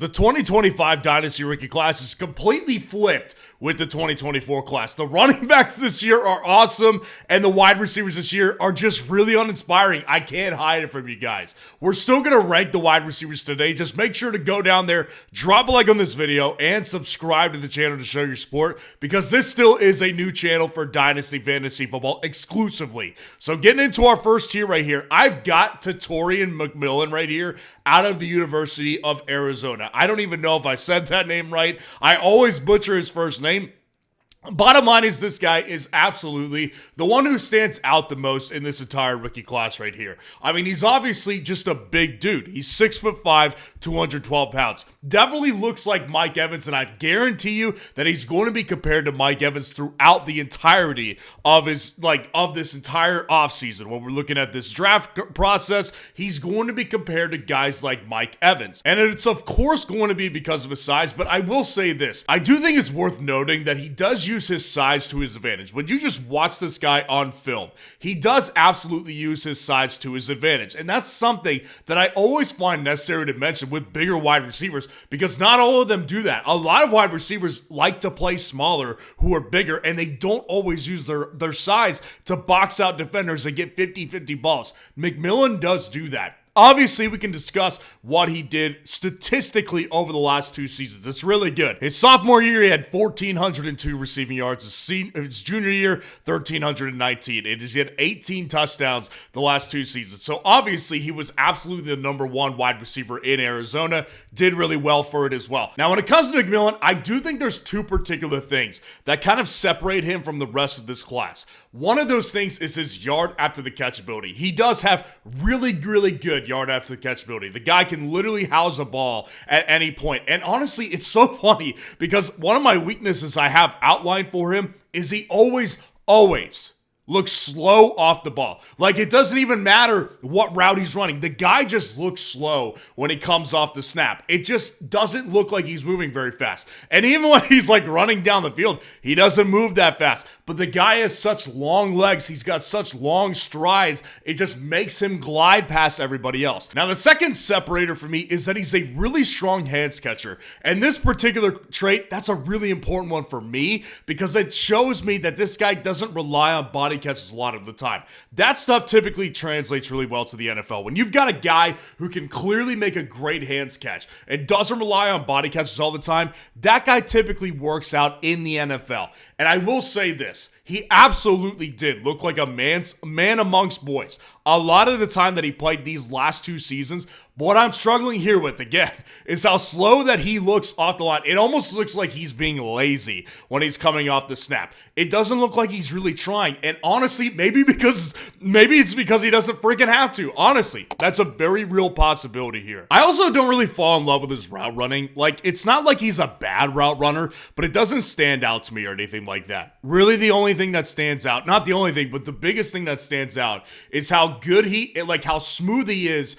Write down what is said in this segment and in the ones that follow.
The 2025 Dynasty rookie class is completely flipped with the 2024 class. The running backs this year are awesome, and the wide receivers this year are just really uninspiring. I can't hide it from you guys. We're still going to rank the wide receivers today. Just make sure to go down there, drop a like on this video, and subscribe to the channel to show your support, because this still is a new channel for Dynasty Fantasy Football exclusively. So getting into our first tier right here, I've got Torian McMillan right here out of the University of Arizona. I don't even know if I said that name right. I always butcher his first name. Bottom line is this guy is absolutely the one who stands out the most in this entire rookie class right here. I mean, he's obviously just a big dude. He's 6'5", 212 pounds. Definitely looks like Mike Evans, and I guarantee you that he's going to be compared to Mike Evans throughout the entirety of his this entire offseason. When we're looking at this draft process, he's going to be compared to guys like Mike Evans. And it's of course going to be because of his size, but I will say this. I do think it's worth noting that he does use his size to his advantage. When you just watch this guy on film, he does absolutely use his size to his advantage. And that's something that I always find necessary to mention with bigger wide receivers, because not all of them do that. A lot of wide receivers like to play smaller who are bigger, and they don't always use their size to box out defenders and get 50-50 balls. McMillan does do that. Obviously, we can discuss what he did statistically over the last two seasons. It's really good. His sophomore year, he had 1,402 receiving yards. His junior year, 1,319. He had 18 touchdowns the last two seasons. So obviously, he was absolutely the number one wide receiver in Arizona. Did really well for it as well. Now, when it comes to McMillan, I do think there's two particular things that kind of separate him from the rest of this class. One of those things is his yard after the catch ability. He does have really good yard after the catch ability. The guy can literally house a ball at any point. And honestly, it's so funny because one of my weaknesses I have outlined for him is he always looks slow off the ball. Like, it doesn't even matter what route he's running. The guy just looks slow when he comes off the snap. It just doesn't look like he's moving very fast. And even when he's like running down the field, he doesn't move that fast. But the guy has such long legs. He's got such long strides. It just makes him glide past everybody else. Now, the second separator for me is that he's a really strong hands catcher. And this particular trait, that's a really important one for me, because it shows me that this guy doesn't rely on body catches a lot of the time. That stuff typically translates really well to the NFL. When you've got a guy who can clearly make a great hands catch and doesn't rely on body catches all the time, that guy typically works out in the NFL. And I will say this, he absolutely did look like a man amongst boys a lot of the time that he played these last two seasons. But what I'm struggling here with, again, is how slow that he looks off the line. It almost looks like he's being lazy when he's coming off the snap. It doesn't look like he's really trying. And honestly, maybe it's because he doesn't freaking have to. Honestly, that's a very real possibility here. I also don't really fall in love with his route running. Like, it's not like he's a bad route runner, but it doesn't stand out to me or anything like that. Really, the only thing that stands out, not the only thing, but the biggest thing that stands out is how good how smooth he is,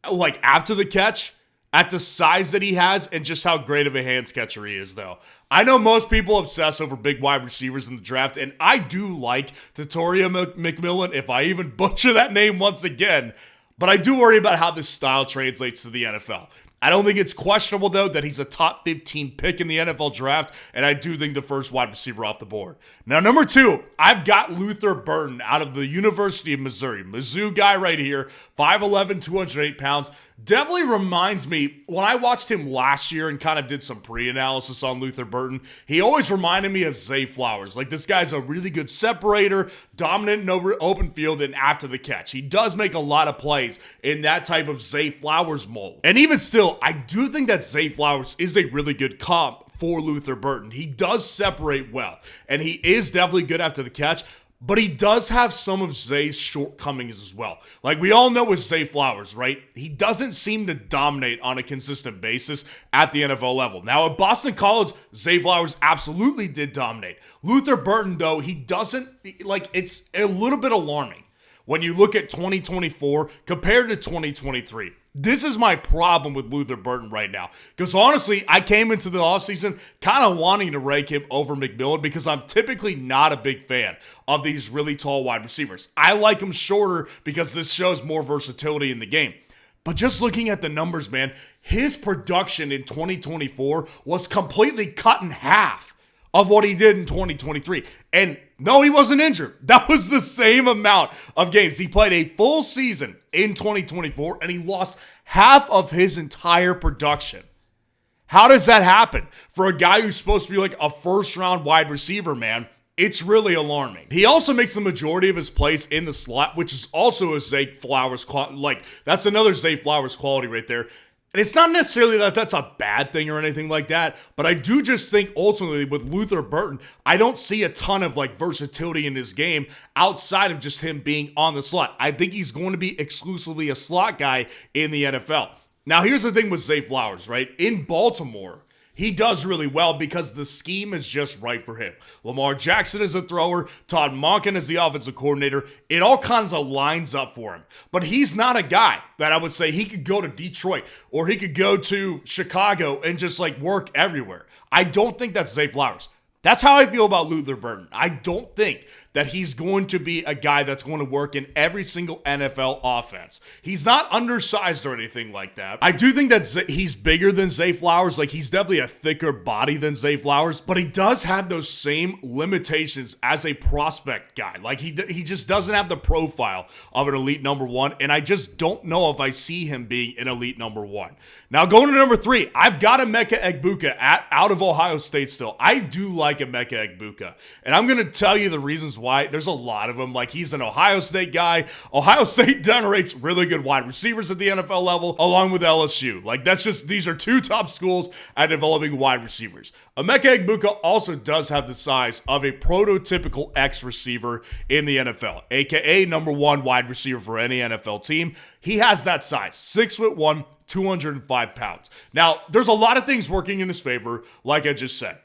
like after the catch, at the size that he has, and just how great of a hands catcher he is, though. I know most people obsess over big wide receivers in the draft, and I do like Torian McMillan, if I even butcher that name once again, but I do worry about how this style translates to the NFL. I don't think it's questionable, though, that he's a top 15 pick in the NFL draft, and I do think the first wide receiver off the board. Now, number two, I've got Luther Burton out of the University of Missouri. Mizzou guy right here, 5'11", 208 pounds. Definitely reminds me, when I watched him last year and kind of did some pre-analysis on Luther Burton, he always reminded me of Zay Flowers. Like, this guy's a really good separator, dominant in open field, and after the catch. He does make a lot of plays in that type of Zay Flowers mold. And even still, I do think that Zay Flowers is a really good comp for Luther Burton. He does separate well, and he is definitely good after the catch, but he does have some of Zay's shortcomings as well. Like we all know with Zay Flowers, right? He doesn't seem to dominate on a consistent basis at the NFL level. Now at Boston College, Zay Flowers absolutely did dominate. Luther Burton, though, he doesn't, like, it's a little bit alarming when you look at 2024 compared to 2023. This is my problem with Luther Burton right now. Because honestly, I came into the offseason kind of wanting to rank him over McMillan because I'm typically not a big fan of these really tall wide receivers. I like them shorter because this shows more versatility in the game. But just looking at the numbers, man, his production in 2024 was completely cut in half of what he did in 2023. And no, he wasn't injured. That was the same amount of games. He played a full season in 2024 and he lost half of his entire production. How does that happen for a guy who's supposed to be like a first-round wide receiver, man? It's really alarming. He also makes the majority of his plays in the slot, which is also a Zay Flowers, that's another Zay Flowers quality right there. And it's not necessarily that that's a bad thing or anything like that, but I do just think ultimately with Luther Burton, I don't see a ton of like versatility in his game outside of just him being on the slot. I think he's going to be exclusively a slot guy in the NFL. Now, here's the thing with Zay Flowers, right? In Baltimore, he does really well because the scheme is just right for him. Lamar Jackson is a thrower. Todd Monken is the offensive coordinator. It all kinds of lines up for him. But he's not a guy that I would say he could go to Detroit or he could go to Chicago and just like work everywhere. I don't think that's Zay Flowers. That's how I feel about Luther Burton. I don't think that he's going to be a guy that's going to work in every single NFL offense. He's not undersized or anything like that. I do think that he's bigger than Zay Flowers. Like, he's definitely a thicker body than Zay Flowers, but he does have those same limitations as a prospect guy. Like, he just doesn't have the profile of an elite number one, and I just don't know if I see him being an elite number one. Now, going to number 3, I've got Emeka Egbuka out of Ohio State still. I do like Emeka Egbuka, and I'm going to tell you the reasons why. There's a lot of them. Like, he's an Ohio State guy. Ohio State generates really good wide receivers at the NFL level, along with LSU. Like, that's just, these are 2 top schools at developing wide receivers. Emeka Egbuka also does have the size of a prototypical X receiver in the NFL, aka number 1 wide receiver for any NFL team. He has that size, 6'1", 205 pounds. Now, there's a lot of things working in his favor, like I just said.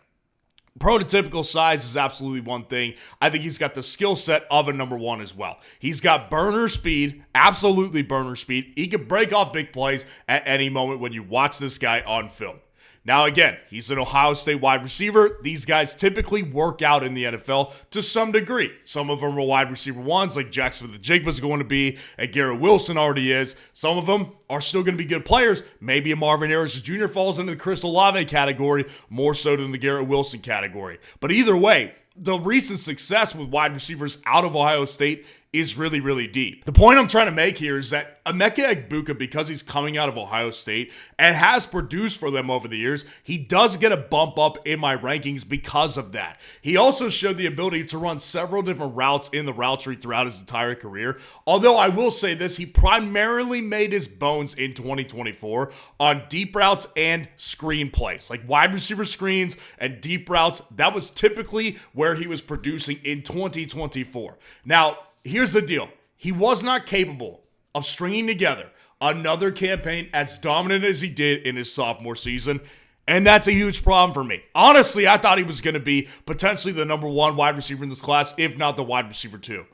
Prototypical size is absolutely one thing. I think he's got the skill set of a number 1 as well. He's got burner speed, absolutely burner speed. He can break off big plays at any moment when you watch this guy on film. Now, again, he's an Ohio State wide receiver. These guys typically work out in the NFL to some degree. Some of them are wide receiver 1s, like Jackson with the Jigba is going to be, and Garrett Wilson already is. Some of them are still going to be good players. Maybe a Marvin Harris Jr. falls into the Chris Olave category, more so than the Garrett Wilson category. But either way, the recent success with wide receivers out of Ohio State is really, really deep. The point I'm trying to make here is that Emeka Egbuka, because he's coming out of Ohio State and has produced for them over the years, he does get a bump up in my rankings because of that. He also showed the ability to run several different routes in the route tree throughout his entire career. Although I will say this, he primarily made his bones in 2024 on deep routes and screen plays, like wide receiver screens and deep routes. That was typically where he was producing in 2024. Now, here's the deal. He was not capable of stringing together another campaign as dominant as he did in his sophomore season, and that's a huge problem for me. Honestly, I thought he was going to be potentially the number 1 wide receiver in this class, if not the wide receiver 2.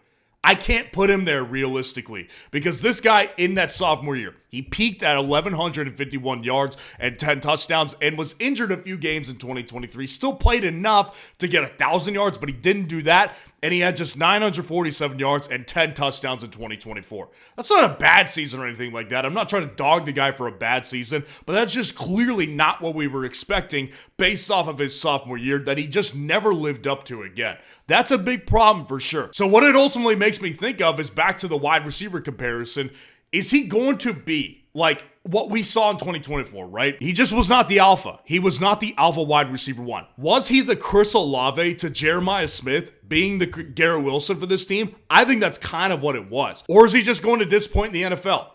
I can't put him there realistically because this guy in that sophomore year, he peaked at 1,151 yards and 10 touchdowns and was injured a few games in 2023. Still played enough to get 1,000 yards, but he didn't do that. And he had just 947 yards and 10 touchdowns in 2024. That's not a bad season or anything like that. I'm not trying to dog the guy for a bad season, but that's just clearly not what we were expecting based off of his sophomore year that he just never lived up to again. That's a big problem for sure. So what it ultimately makes me think of is back to the wide receiver comparison. Is he going to be like what we saw in 2024, right? He just was not the alpha. He was not the alpha wide receiver 1. Was he the Chris Olave to Jeremiah Smith being the Garrett Wilson for this team? I think that's kind of what it was. Or is he just going to disappoint in the NFL?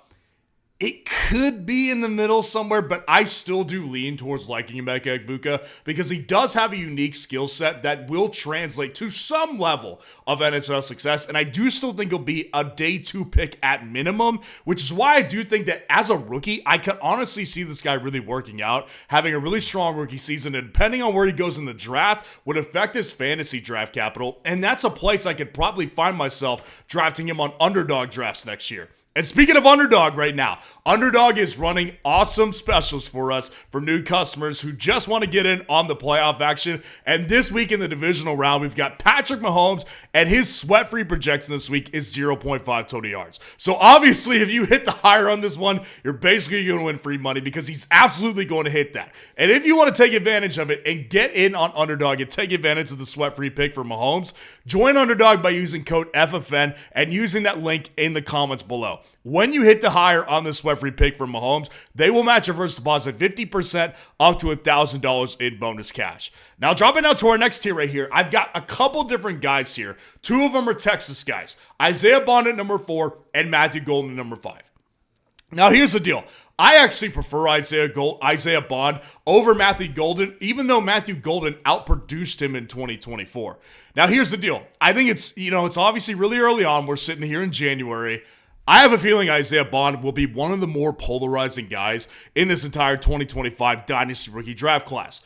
It could be in the middle somewhere, but I still do lean towards liking Emeka Egbuka because he does have a unique skill set that will translate to some level of NFL success, and I do still think he'll be a day 2 pick at minimum, which is why I do think that as a rookie, I could honestly see this guy really working out, having a really strong rookie season, and depending on where he goes in the draft, would affect his fantasy draft capital, and that's a place I could probably find myself drafting him on underdog drafts next year. And speaking of Underdog right now, Underdog is running awesome specials for us for new customers who just want to get in on the playoff action. And this week in the divisional round, we've got Patrick Mahomes, and his sweat-free projection this week is 0.5 total yards. So obviously, if you hit the higher on this one, you're basically going to win free money because he's absolutely going to hit that. And if you want to take advantage of it and get in on Underdog and take advantage of the sweat-free pick for Mahomes, join Underdog by using code FFN and using that link in the comments below. When you hit the higher on the sweat-free pick for Mahomes, they will match your first deposit 50% up to $1,000 in bonus cash. Now, dropping out to our next tier right here, I've got a couple different guys here. Two of them are Texas guys. Isaiah Bond at number 4 and Matthew Golden at number 5. Now, here's the deal. I actually prefer Isaiah Bond over Matthew Golden, even though Matthew Golden outproduced him in 2024. Now, here's the deal. I think it's obviously really early on. We're sitting here in January. I have a feeling Isaiah Bond will be one of the more polarizing guys in this entire 2025 Dynasty Rookie Draft class.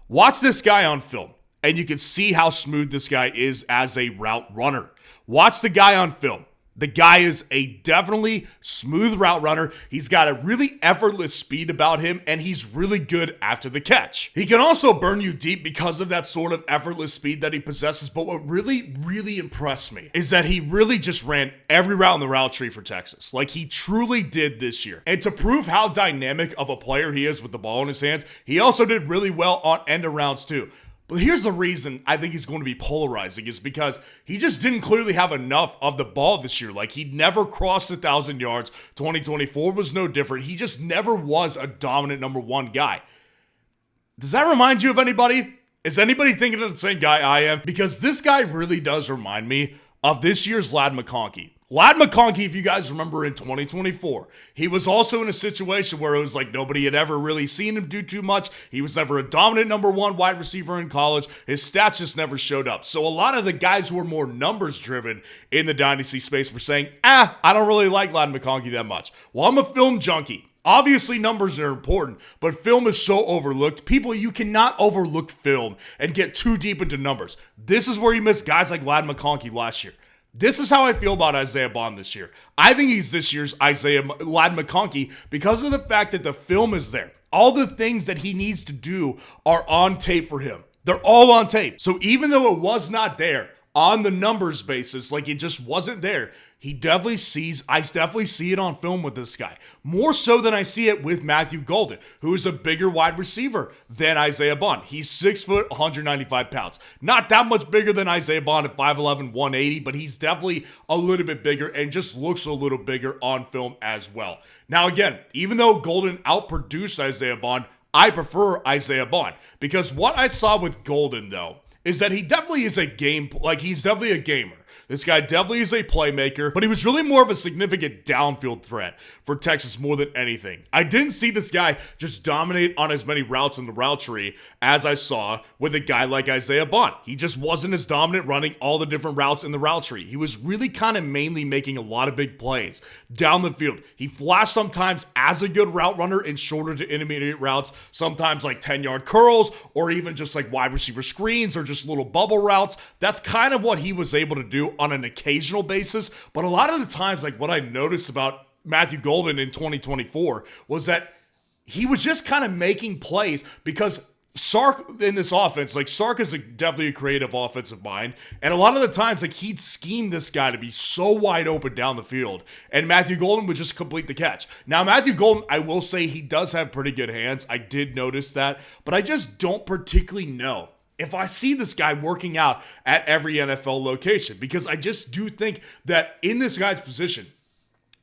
Watch this guy on film, and you can see how smooth this guy is as a route runner. Watch the guy on film. The guy is a definitely smooth route runner. He's got a really effortless speed about him, and he's really good after the catch. He can also burn you deep because of that sort of effortless speed that he possesses, but what really, really impressed me is that he really just ran every route in the route tree for Texas. Like he truly did this year. And to prove how dynamic of a player he is with the ball in his hands, he also did really well on end arounds too. But here's the reason I think he's going to be polarizing is because he just didn't clearly have enough of the ball this year. Like, he never crossed 1,000 yards. 2024 was no different. He just never was a dominant number 1 guy. Does that remind you of anybody? Is anybody thinking of the same guy I am? Because this guy really does remind me of this year's Ladd McConkey. Ladd McConkey, if you guys remember in 2024, he was also in a situation where it was like nobody had ever really seen him do too much. He was never a dominant number 1 wide receiver in college. His stats just never showed up. So a lot of the guys who were more numbers driven in the dynasty space were saying, I don't really like Ladd McConkey that much. Well, I'm a film junkie. Obviously, numbers are important, but film is so overlooked. People, you cannot overlook film and get too deep into numbers. This is where you miss guys like Ladd McConkey last year. This is how I feel about Isaiah Bond this year. I think he's this year's Ladd McConkey because of the fact that the film is there. All the things that he needs to do are on tape for him. They're all on tape. So even though it was not there on the numbers basis, like it just wasn't there, I definitely see it on film with this guy. More so than I see it with Matthew Golden, who is a bigger wide receiver than Isaiah Bond. He's 6 foot, 195 pounds. Not that much bigger than Isaiah Bond at 5'11", 180, but he's definitely a little bit bigger and just looks a little bigger on film as well. Now again, even though Golden outproduced Isaiah Bond, I prefer Isaiah Bond because what I saw with Golden though is that he definitely is he's definitely a gamer. This guy definitely is a playmaker, but he was really more of a significant downfield threat for Texas more than anything. I didn't see this guy just dominate on as many routes in the route tree as I saw with a guy like Isaiah Bond. He just wasn't as dominant running all the different routes in the route tree. He was really kind of mainly making a lot of big plays down the field. He flashed sometimes as a good route runner in shorter to intermediate routes, sometimes like 10-yard curls or even just like wide receiver screens or just little bubble routes. That's kind of what he was able to do on an occasional basis, but a lot of the times, like what I noticed about Matthew Golden in 2024 was that he was just kind of making plays because Sark in this offense, like Sark is definitely a creative offensive mind, and a lot of the times, like he'd scheme this guy to be so wide open down the field, and Matthew Golden would just complete the catch. Now, Matthew Golden, I will say he does have pretty good hands. I did notice that, but I just don't particularly know if I see this guy working out at every NFL location, because I just do think that in this guy's position,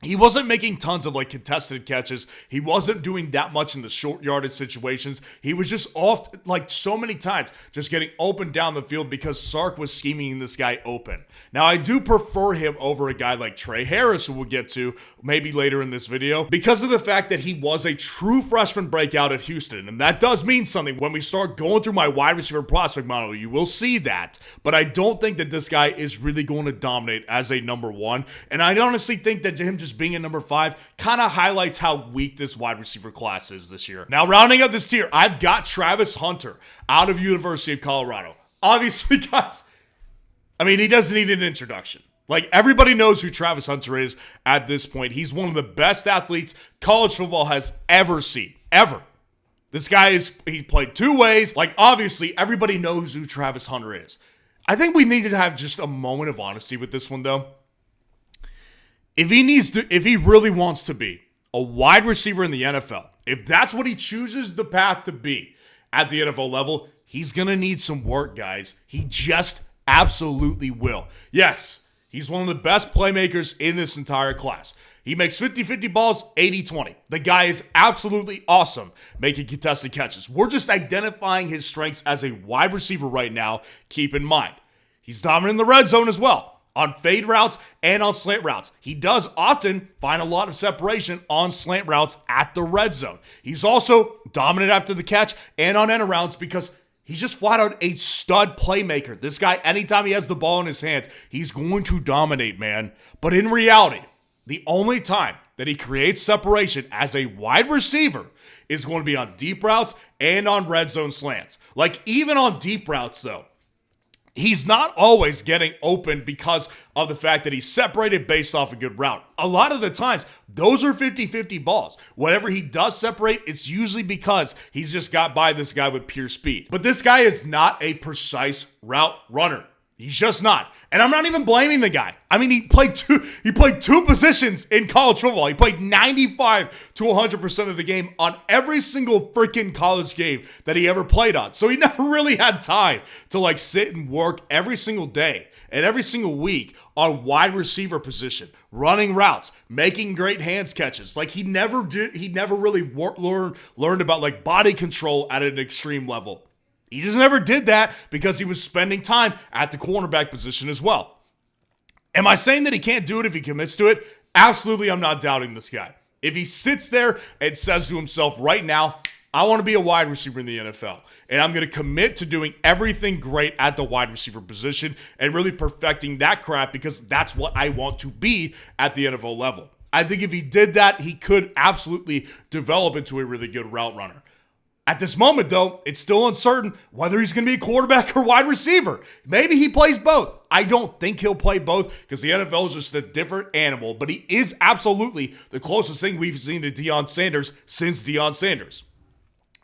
he wasn't making tons of like contested catches. He wasn't doing that much in the short yardage situations. He was just off like so many times just getting open down the field because Sark was scheming this guy open. Now, I do prefer him over a guy like Trey Harris, who we'll get to maybe later in this video, because of the fact that he was a true freshman breakout at Houston. And that does mean something. When we start going through my wide receiver prospect model, you will see that. But I don't think that this guy is really going to dominate as a number 1. And I honestly think that him just being a number 5 kind of highlights how weak this wide receiver class is this year. Now, rounding up this tier, I've got Travis Hunter out of University of Colorado. Obviously, guys, I mean, he doesn't need an introduction. Like, everybody knows who Travis Hunter is at this point. He's one of the best athletes college football has ever seen. Ever. This guy he played two ways. Like, obviously, everybody knows who Travis Hunter is. I think we need to have just a moment of honesty with this one, though. If he really wants to be a wide receiver in the NFL, if that's what he chooses the path to be at the NFL level, he's going to need some work, guys. He just absolutely will. Yes, he's one of the best playmakers in this entire class. He makes 50-50 balls, 80-20. The guy is absolutely awesome making contested catches. We're just identifying his strengths as a wide receiver right now. Keep in mind, he's dominant in the red zone as well, on fade routes and on slant routes. He does often find a lot of separation on slant routes at the red zone. He's also dominant after the catch and on end arounds because he's just flat out a stud playmaker. This guy, anytime he has the ball in his hands, he's going to dominate, man. But in reality, the only time that he creates separation as a wide receiver is going to be on deep routes and on red zone slants. Like, even on deep routes, though, he's not always getting open because of the fact that he's separated based off a good route. A lot of the times, those are 50-50 balls. Whenever he does separate, it's usually because he's just got by this guy with pure speed. But this guy is not a precise route runner. He's just not. And I'm not even blaming the guy. I mean, he played two positions in college football. He played 95 to 100% of the game on every single freaking college game that he ever played on. So he never really had time to like sit and work every single day and every single week on wide receiver position, running routes, making great hands catches. Like, he never really learned about like body control at an extreme level. He just never did that because he was spending time at the cornerback position as well. Am I saying that he can't do it if he commits to it? Absolutely, I'm not doubting this guy. If he sits there and says to himself right now, I want to be a wide receiver in the NFL, and I'm going to commit to doing everything great at the wide receiver position and really perfecting that crap because that's what I want to be at the NFL level. I think if he did that, he could absolutely develop into a really good route runner. At this moment, though, it's still uncertain whether he's going to be a quarterback or wide receiver. Maybe he plays both. I don't think he'll play both because the NFL is just a different animal, but he is absolutely the closest thing we've seen to Deion Sanders since Deion Sanders.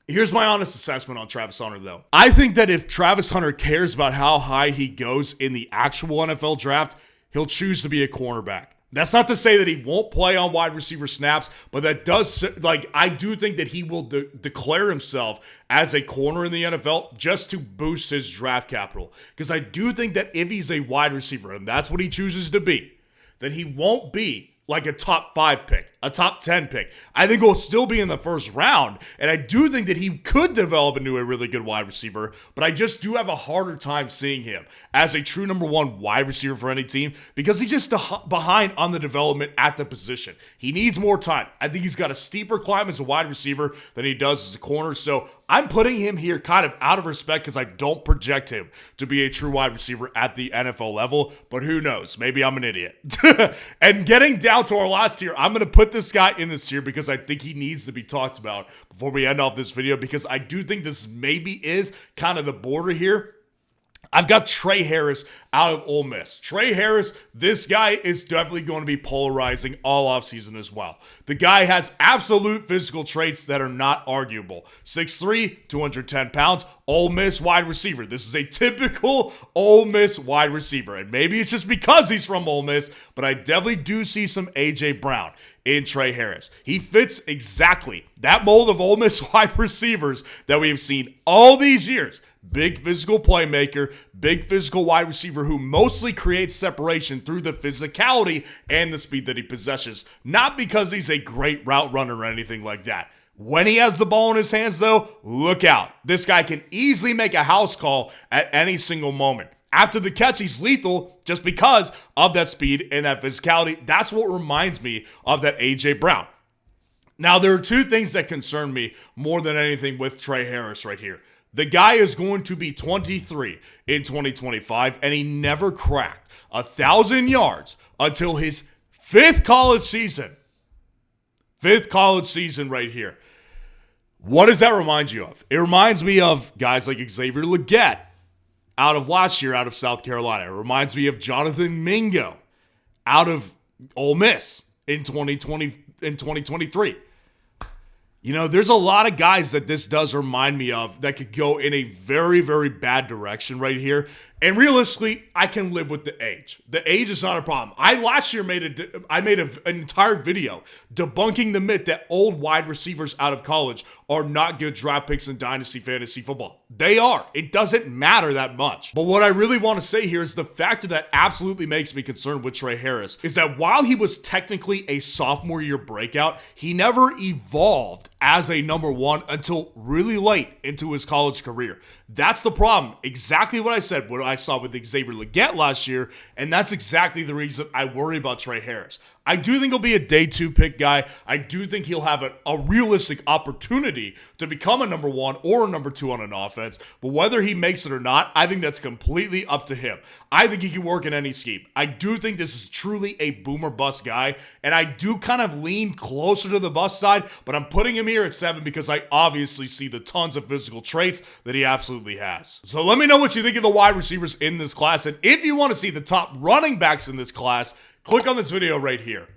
Here's my honest assessment on Travis Hunter, though. I think that if Travis Hunter cares about how high he goes in the actual NFL draft, he'll choose to be a cornerback. That's not to say that he won't play on wide receiver snaps, but that does, like, I do think that he will declare himself as a corner in the NFL just to boost his draft capital. Because I do think that if he's a wide receiver, and that's what he chooses to be, that he won't be like a top 5 pick, a top 10 pick. I think he'll still be in the first round, and I do think that he could develop into a really good wide receiver, but I just do have a harder time seeing him as a true number 1 wide receiver for any team because he's just behind on the development at the position. He needs more time. I think he's got a steeper climb as a wide receiver than he does as a corner, so I'm putting him here kind of out of respect because I don't project him to be a true wide receiver at the NFL level, but who knows? Maybe I'm an idiot. And getting down to our last tier, I'm going to put this guy in this tier because I think he needs to be talked about before we end off this video because I do think this maybe is kind of the border here. I've got Trey Harris out of Ole Miss. Trey Harris, this guy is definitely going to be polarizing all offseason as well. The guy has absolute physical traits that are not arguable. 6'3", 210 pounds, Ole Miss wide receiver. This is a typical Ole Miss wide receiver. And maybe it's just because he's from Ole Miss, but I definitely do see some A.J. Brown in Trey Harris. He fits exactly that mold of Ole Miss wide receivers that we have seen all these years. Big physical playmaker, big physical wide receiver who mostly creates separation through the physicality and the speed that he possesses. Not because he's a great route runner or anything like that. When he has the ball in his hands, though, look out. This guy can easily make a house call at any single moment. After the catch, he's lethal just because of that speed and that physicality. That's what reminds me of that A.J. Brown. Now, there are two things that concern me more than anything with Trey Harris right here. The guy is going to be 23 in 2025, and he never cracked 1,000 yards until his 5th college season. 5th college season right here. What does that remind you of? It reminds me of guys like Xavier Legette out of last year out of South Carolina. It reminds me of Jonathan Mingo out of Ole Miss in 2023. You know, there's a lot of guys that this does remind me of that could go in a very, very bad direction right here. And realistically, I can live with the age. The age is not a problem. I last year made an entire video debunking the myth that old wide receivers out of college are not good draft picks in Dynasty Fantasy Football. They are. It doesn't matter that much. But what I really want to say here is the factor that absolutely makes me concerned with Trey Harris is that while he was technically a sophomore year breakout, he never evolved as a number one until really late into his college career. That's the problem. Exactly what I said, what I saw with Xavier Legette last year, and that's exactly the reason I worry about Trey Harris. I do think he'll be a day 2 pick guy. I do think he'll have a realistic opportunity to become a number 1 or a number 2 on an offense, but whether he makes it or not, I think that's completely up to him. I think he can work in any scheme. I do think this is truly a boomer bust guy, and I do kind of lean closer to the bust side, but I'm putting him here at 7 because I obviously see the tons of physical traits that he absolutely has. So let me know what you think of the wide receivers in this class, and if you want to see the top running backs in this class, click on this video right here.